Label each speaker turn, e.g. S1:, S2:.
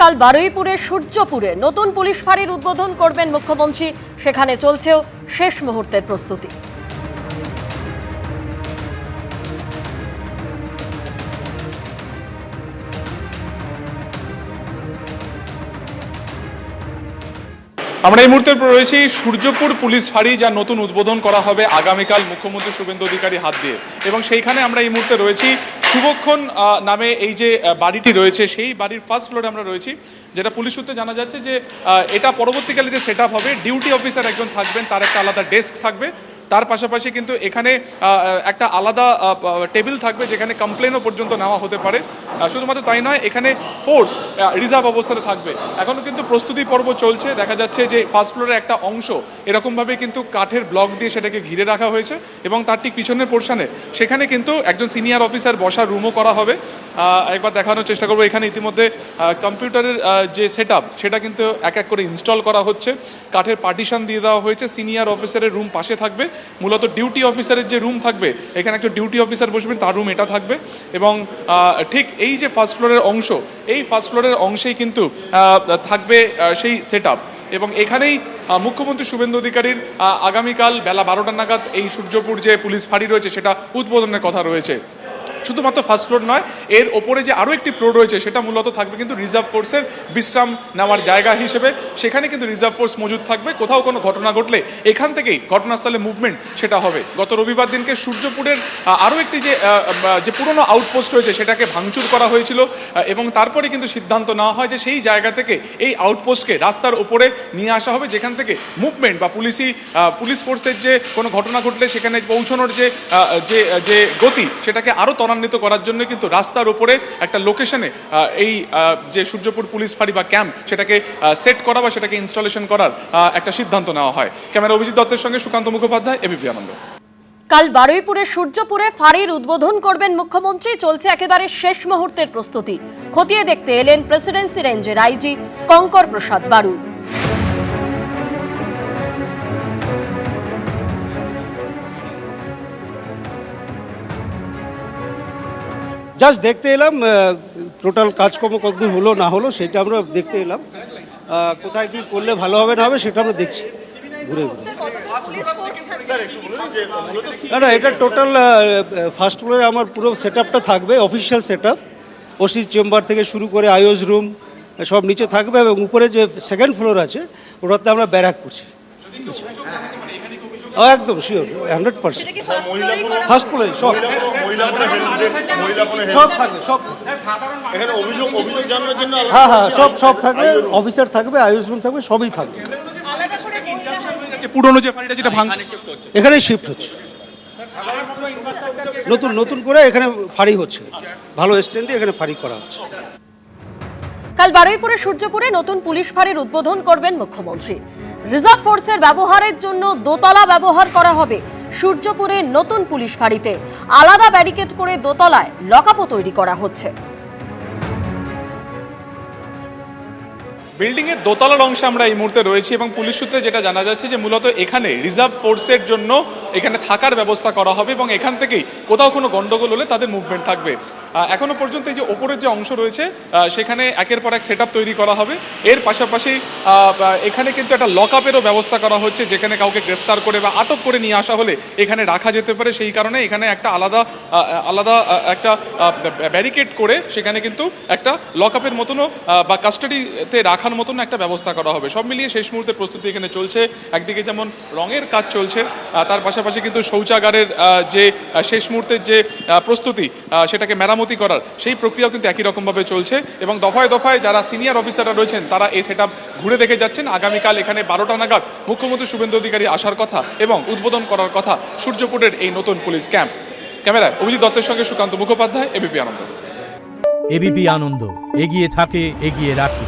S1: কাল বারুইপুরের সূর্যপুরে নতুন পুলিশ ফাঁড়ির উদ্বোধন করবেন মুখ্যমন্ত্রী। সেখানে চলছেও শেষ মুহূর্তের প্রস্তুতি।
S2: আমরা এই মুহূর্তে রয়েছি সূর্যপুর পুলিশ ফাঁড়ি, যা নতুন উদ্বোধন করা হবে আগামীকাল মুখ্যমন্ত্রী শুভেন্দু অধিকারীর হাত দিয়ে। এবং সেইখানে আমরা এই মুহূর্তে রয়েছি শুভক্ষণ নামে এই যে বাড়িটি রয়েছে, সেই বাড়ির ফার্স্ট ফ্লোরে আমরা রয়েছি, যেটা পুলিশ সূত্রে জানা যাচ্ছে যে এটা পরবর্তীকালে যে সেট আপ হবে, ডিউটি অফিসার একজন থাকবেন, তার একটা আলাদা ডেস্ক থাকবে। তার পাশাপাশি কিন্তু এখানে একটা আলাদা টেবিল থাকবে, যেখানে কমপ্লেনও পর্যন্ত নেওয়া হতে পারে। শুধুমাত্র তাই নয়, এখানে ফোর্স রিজার্ভ অবস্থাতে থাকবে। এখনও কিন্তু প্রস্তুতি পর্ব চলছে। দেখা যাচ্ছে যে ফার্স্ট ফ্লোরের একটা অংশ এরকমভাবে কিন্তু কাঠের ব্লক দিয়ে সেটাকে ঘিরে রাখা হয়েছে, এবং তার ঠিক পিছনের পোর্শনে সেখানে কিন্তু একজন সিনিয়র অফিসার বসার রুমও করা হবে। একবার দেখানোর চেষ্টা করবো। এখানে ইতিমধ্যে কম্পিউটারের যে সেট আপ, সেটা কিন্তু এক এক করে ইনস্টল করা হচ্ছে। কাঠের পার্টিশন দিয়ে দেওয়া হয়েছে। সিনিয়র অফিসারের রুম পাশে থাকবে। মূলত ডিউটি অফিসারের যে রুম থাকবে, এখানে একটা ডিউটি অফিসার বসবেন, তার রুম এটা থাকবে। এবং ঠিক এই যে ফার্স্ট ফ্লোরের অংশ, এই ফার্স্ট ফ্লোরের অংশেই কিন্তু থাকবে সেই সেট আপ। এবং এখানেই মুখ্যমন্ত্রী শুভেন্দু অধিকারীর আগামীকাল বেলা 12টা নাগাদ এই সূর্যপুর যে পুলিশ ফাঁড়ি রয়েছে, সেটা উদ্বোধনের কথা রয়েছে। শুধুমাত্র ফার্স্ট ফ্লোর নয়, এর ওপরে যে আরও একটি ফ্লোর রয়েছে, সেটা মূলত থাকবে কিন্তু রিজার্ভ ফোর্সের বিশ্রাম নেওয়ার জায়গা হিসেবে। সেখানে কিন্তু রিজার্ভ ফোর্স মজুদ থাকবে। কোথাও কোনো ঘটনা ঘটলে এখান থেকেই ঘটনাস্থলে মুভমেন্ট সেটা হবে। গত রবিবার দিনকে সূর্যপুরের আরও একটি যে পুরনো আউটপোস্ট রয়েছে, সেটাকে ভাঙচুর করা হয়েছিল, এবং তারপরে কিন্তু সিদ্ধান্ত নেওয়া হয় যে সেই জায়গা থেকে এই আউটপোস্টকে রাস্তার উপরে নিয়ে আসা হবে, যেখান থেকে মুভমেন্ট বা পুলিশ ফোর্সের যে কোনো ঘটনা ঘটলে সেখানে পৌঁছানোর যে গতি, সেটাকে আরও ত্বরান্বিত করার জন্য কিন্তু রাস্তার উপরে একটা লোকেশনে এই যে সূর্যপুর পুলিশ ফাঁড়ি বা ক্যাম্প, সেটাকে সেট করা বা সেটাকে ইনস্টলেশন করার একটা সিদ্ধান্ত নেওয়া হয়। ক্যামেরা অভিজিৎ দত্তের সঙ্গে সুকান্ত মুখোপাধ্যায়, এবিপি আনন্দ।
S1: কাল বারুইপুরের সূর্যপুরে ফাঁড়ির উদ্বোধন করবেন মুখ্যমন্ত্রী। চলছে একেবারে শেষ মুহূর্তের প্রস্তুতি। খতিয়ে দেখতে এলেন প্রেসিডেন্সি রেঞ্জের আইজি কঙ্কর প্রসাদ বারু।
S3: জাস্ট দেখতে এলাম টোটাল কাজকর্ম কতদূর হলো না হলো সেটা আমরা দেখতে এলাম। কোথায় কি করলে ভালো হবে না হবে সেটা আমরা দেখছি ঘুরে ঘুরে। না, এটা টোটাল ফার্স্ট ফ্লোরে আমার পুরো সেট আপটা থাকবে, official set up. OC chamber থেকে শুরু করে আইওস রুম সব নিচে থাকবে, এবং উপরে যে সেকেন্ড ফ্লোর আছে ওটাতে আমরা ব্যারাক করছি। একদম শিওর, 100%। ফার্স্ট ফ্লোরে সব থাকবে, সব। হ্যাঁ, সব থাকবে, অফিসার থাকবে, আইওস রুম থাকবে, সবই থাকবে।
S2: পুরনো যে ফাঁড়িটা, যেটা
S3: এখানে শিফট হচ্ছে, নতুন করে এখানে ফাঁড়ি হচ্ছে, ভালো স্ট্যান্ড দিয়ে এখানে ফাঁড়ি করা হচ্ছে।
S1: কাল বারুইপুরের সূর্যপুরে নতুন পুলিশ ফাঁড়ির উদ্বোধন করবেন মুখ্যমন্ত্রী। রিজার্ভ ফোর্সের ব্যবহারের জন্য দোতলা ব্যবহার করা হবে। সূর্যপুরে নতুন পুলিশ ফাঁড়িতে আলাদা ব্যারিকেড করে দোতলায় লকআপও তৈরি করা হচ্ছে।
S2: বিল্ডিংয়ের দোতলার অংশে আমরা এই মুহূর্তে রয়েছি, এবং পুলিশ সূত্রে যেটা জানা যাচ্ছে যে মূলত এখানে রিজার্ভ ফোর্সের জন্য এখানে থাকার ব্যবস্থা করা হবে, এবং এখান থেকেই কোথাও কোনো গন্ডগোল হলে তাদের মুভমেন্ট থাকবে। এখনো পর্যন্ত এই যে ওপরের যে অংশ রয়েছে, সেখানে একের পর এক সেট আপ তৈরি করা হবে। এর পাশাপাশি এখানে কিন্তু একটা লকআপেরও ব্যবস্থা করা হচ্ছে, যেখানে কাউকে গ্রেফতার করে বা আটক করে নিয়ে আসা হলে এখানে রাখা যেতে পারে। সেই কারণে এখানে একটা আলাদা একটা ব্যারিকেড করে সেখানে কিন্তু একটা লকআপের মতনও বা কাস্টাডিতে রাখার মতন একটা ব্যবস্থা করা হবে। সব মিলিয়ে শেষ মুহূর্তে প্রস্তুতি এখানে চলছে। একদিকে যেমন রঙের কাজ চলছে, তার পাশাপাশি কিন্তু শৌচাগারের যে শেষ মুহূর্তের যে প্রস্তুতি, সেটাকে মেরামতি করার সেই প্রক্রিয়াও কিন্তু একই রকমভাবে চলছে। এবং দফায় দফায় যারা সিনিয়র অফিসাররা রয়েছেন, তারা এই সেট আপ ঘুরে দেখে যাচ্ছেন। আগামীকাল এখানে 12টা নাগাদ মুখ্যমন্ত্রী শুভেন্দু অধিকারী আসার কথা এবং উদ্বোধন করার কথা সূর্যপুরের এই নতুন পুলিশ ক্যাম্প। ক্যামেরায় অভিজিৎ দত্তের সঙ্গে সুকান্ত মুখোপাধ্যায়, এবিপি আনন্দ।
S4: এবিপি আনন্দ, এগিয়ে থাকে, এগিয়ে রাখে।